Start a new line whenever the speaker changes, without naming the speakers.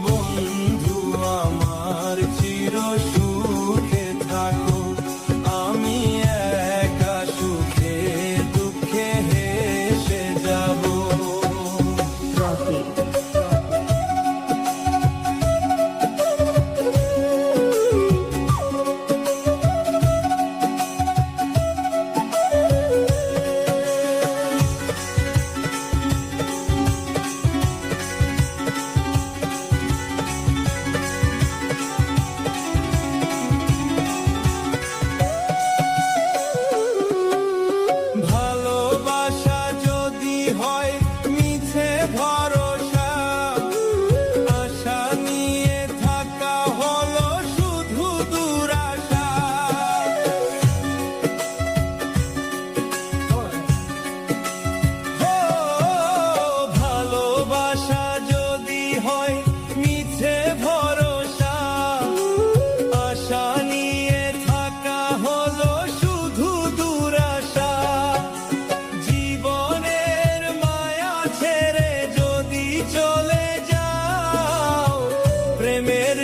বন্ধু আমার চির সুখে থাকো, আমি একা সুখে দুঃখে হেসে যাব। ভালোবাসা যদি হয় মিছে ভরসা, আশা নিয়ে থাকা হলো শুধু দুরাশা। ও ভালোবাসা যদি হয় মিছে ভরসা, আশা নিয়ে থাকা হলো শুধু দুরাশা। জীবনের মায়া ছেড়ে যদি চলে যাও, প্রেমের